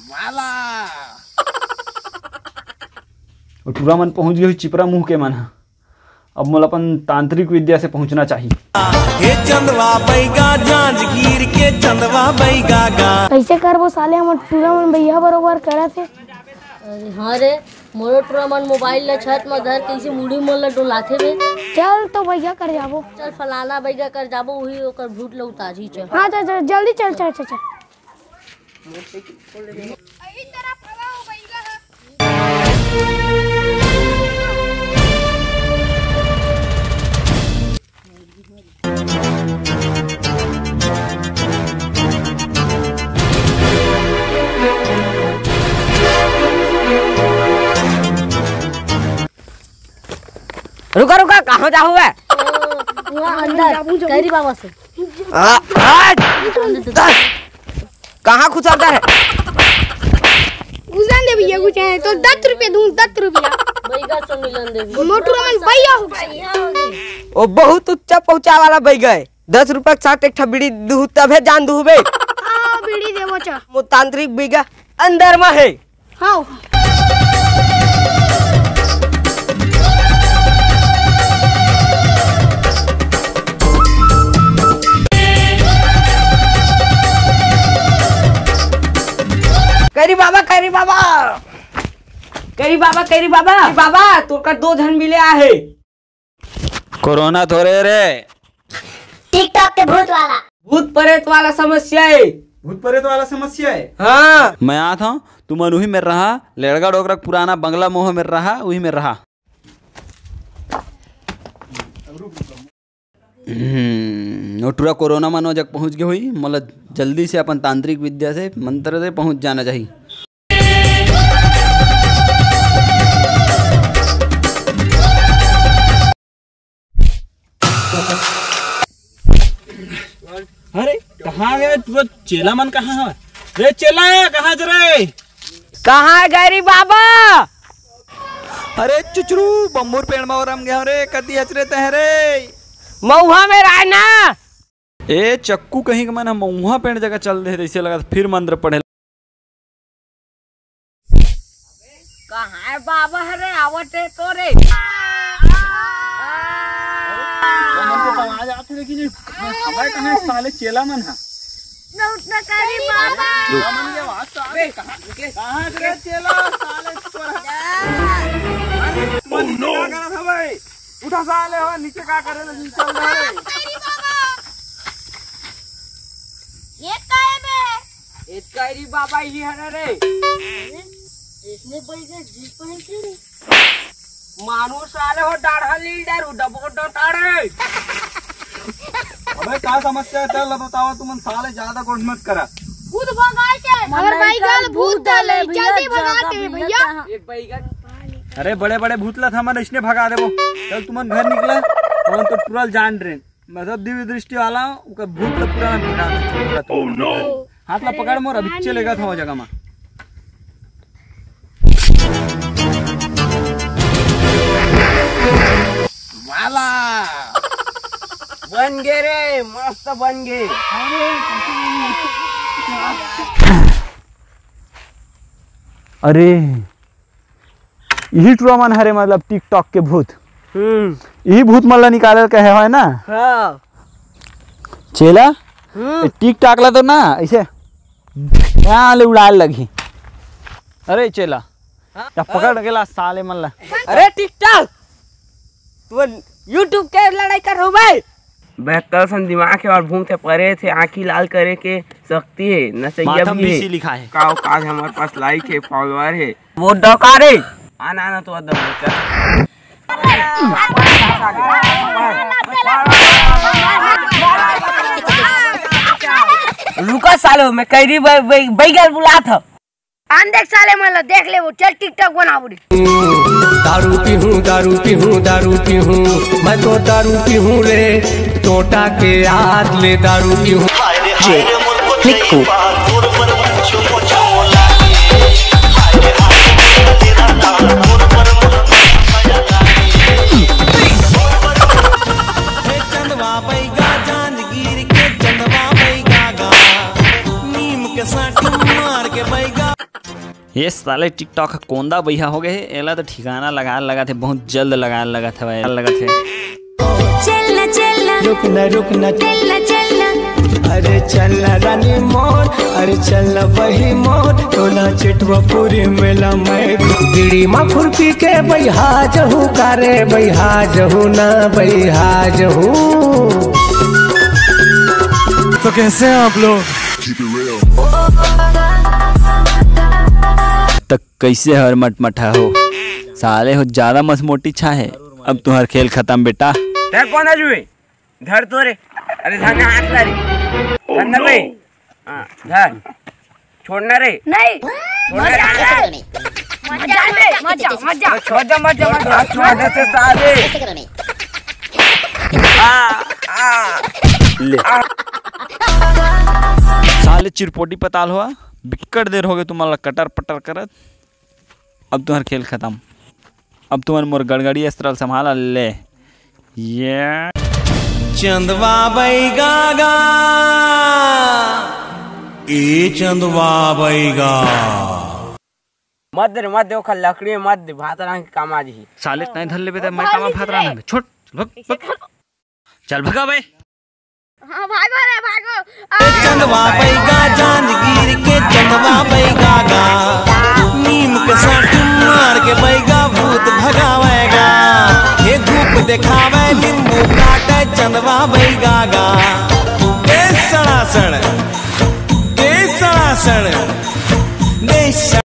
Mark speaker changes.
Speaker 1: वाला
Speaker 2: टूरा मन पहुंच गए चिपरा मुंह के मन। अब मोला अपन तांत्रिक विद्या से पहुंचना चाहिए।
Speaker 3: चंदवा बैगा जांजगीर के चंदवा बैगा गा
Speaker 4: कैसे करबो साले हमर टूरा मन भैया बरोबर करा थे।
Speaker 5: अरे हाँ रे मोरो टूरा मन मोबाइल ल छत में धर कैसे मुड़ी मन ल डोलाथे बे।
Speaker 4: चल तो भैया कर जाबो।
Speaker 5: चल फलाना बैगा कर जाबो वही ओकर भूत ल उतारी चल।
Speaker 4: हाँ चल जल्दी चल चल चल चल।
Speaker 1: रुका रुका कहाँ जाओ है?
Speaker 5: अंदर कैरी बाबा से।
Speaker 1: कहाँ खुचलता है?
Speaker 4: गुजान दे भैया गुजान तो 10 रुपए दूं 10 रुपया।
Speaker 5: बैगा से मिलन दे।
Speaker 4: मोटू मन भैया हो गए।
Speaker 1: ओ बहुत उच्चा पहुंचा वाला बह गए। 10 रुपया के साथ एक ठा बीड़ी दूह तबे जान दूहबे।
Speaker 4: हां बीड़ी देबो चा।
Speaker 1: वो तांत्रिक बीगा अंदर में है।
Speaker 4: हां
Speaker 1: कैरी बाबा कैरी बाबा कैरी बाबा कैरी बाबा बाबा तो का 2 जन मिले आहे।
Speaker 2: कोरोना थोड़े रे
Speaker 4: टिकटॉक के भूत
Speaker 1: वाला समस्या है।
Speaker 2: भूत प्रेत वाला समस्या है।
Speaker 1: हाँ
Speaker 2: मैं आता हूँ तुम वही में रहा लड़का डोकरा पुराना बंगला मोह में रहा वही में रहा। टूरा कोरोना मानो जग पहुंच गए हुई मतलब जल्दी से अपन तांत्रिक विद्या से मंत्र से पहुंच जाना चाहिए। अरे कहाँ गए तू? चेला मन कहाँ है रे? चेला कहाँ जा रहे?
Speaker 1: कहाँ है गैरी बाबा?
Speaker 2: अरे चुचरू बम्बूर पेड़ में और हम गए रे कदी हचरे तहरे
Speaker 1: मऊहा में रहना।
Speaker 2: ए चक्कू कहीं का मन हम वहाँ पेड़ जगह चल रहे ऐसे लगा फिर मंत्र पढ़े।
Speaker 1: कहाँ है बाबा? हरे आवटे तो रे
Speaker 2: आवाज आती लेकिन हमारे कहाँ साले चेला मन है।
Speaker 4: उतना करी बाबा।
Speaker 2: मन के आवाज तो आवे कहाँ रे चेला साले मन नो करा था भाई उठा साले हो नीचे का करे चल रहे।
Speaker 4: ये काय बे?
Speaker 1: एक कैरी बाबा ही है रे।
Speaker 5: इसने बैगा जी पहन के रे।
Speaker 1: मानो साले हो डाढ़ा लीडर डबो डाढ़े।
Speaker 2: अबे क्या समस्या है चल बताओ तुम साले ज्यादा गोट मत करा।
Speaker 4: भूत भगाए के अगर भाई गाल भूत डाले जल्दी भगाते हैं भैया।
Speaker 1: एक बैगा
Speaker 2: अरे बड़े बड़े भूतला था मन इसने भगा देबो। चल तुमन घर निकला तुम तो पूरा जान रहे मतलब दिव्य दृष्टि वाला उनका भूत पूरा में भिड़ा। ओह नो हाथ ला पकड़ मोर अभी चलेगा था वो जगह में।
Speaker 1: वाला बन गए रे मस्त बन गए।
Speaker 2: अरे यही टूरा मन हरे मतलब टिकटॉक के भूत। यही भूत मल्ला निकाल के है ना।
Speaker 1: हाँ
Speaker 2: चेला टिकटॉक ला तो ना ऐसे यहाँ ले उड़ाल लगी। अरे चेला पकड़ गेला साले मल्ला।
Speaker 1: अरे टिकटॉक तू यूट्यूब के लड़ाई कर हो भाई। बेहतर सन दिमाग है और भूम से परे थे आँखी लाल करे के शक्ति है नसैया भी है।
Speaker 2: लिखा है
Speaker 1: काव काज हमारे पास लाइक है फॉलोअर है वो डकारे आना आना तो अदब रुका सालो मैं कैरी बैगल बुला था।
Speaker 4: आन देख साले मतलब देख ले वो चल टिकटॉक बना बुरी।
Speaker 3: दारू पीहूं दारू पीहूं दारू पीहूं मैं तो दारू पीहूं रे टोटा के याद ले दारू पीहूं। चंदवा बैगा जांजगीर के चंदवा बैगा गा नीम के साथ मार के बैगा
Speaker 2: ये साले टिकटॉक का कोंदा भैया हो गए है। एला तो ठिकाना लगा थे, बहुत जल्द लगा थे भाई, लगा थे।
Speaker 6: चलना चलना
Speaker 3: रुकना रुकना
Speaker 6: चलना चलना
Speaker 3: अरे चलना रानी मोर, अरे चलना वही मोर, टोला चिटवा पूरी मेला मैं बीड़ी माँ खुरपी के बैहा जहू कारे बैहा जहू ना बैहा जहू।
Speaker 7: तो कैसे हैं आप लोग?
Speaker 2: तक कैसे हर मटमठा हो साले हो, ज्यादा मसमोटी छा है। अब तुम्हार खेल खत्म बेटा।
Speaker 1: धर कौन जुए धर तो रे, अरे धर ना हाथ ला रे, धर ना रे, हाँ धर, छोड़ना रे
Speaker 4: नहीं
Speaker 1: छोड़ना रे,
Speaker 4: मजा
Speaker 1: छोड़ दे से साले।
Speaker 2: ले साले चिरपोटी पताल हुआ, बिकट देर हो गए तुम्हारा कटर पटर करत। अब तुम्हार खेल खत्म। अब तुम्हार मोर गड़गड़ी अस्त्राल संभाला ले। ये
Speaker 3: चंदवा बैगा ए चंदवा बैगा
Speaker 1: मत दे मत दे, लकड़ी मत दे, भात रंग के काम आज ही।
Speaker 2: साले नहीं धर ले बेटा, मैं कामा भात रहा छोड़ चल भगा भाई।
Speaker 4: हाँ भागो रे भागो।
Speaker 3: चंदवा बैगा जांजगीर के चंदवा बैगा गा, नीम के साथ मार के बैगा भूत भगावेगा। ये धूप दिखावे नींबू काटे चंदवा बैगा गा। दे सड़ासड़ दे सड़ासड़ दे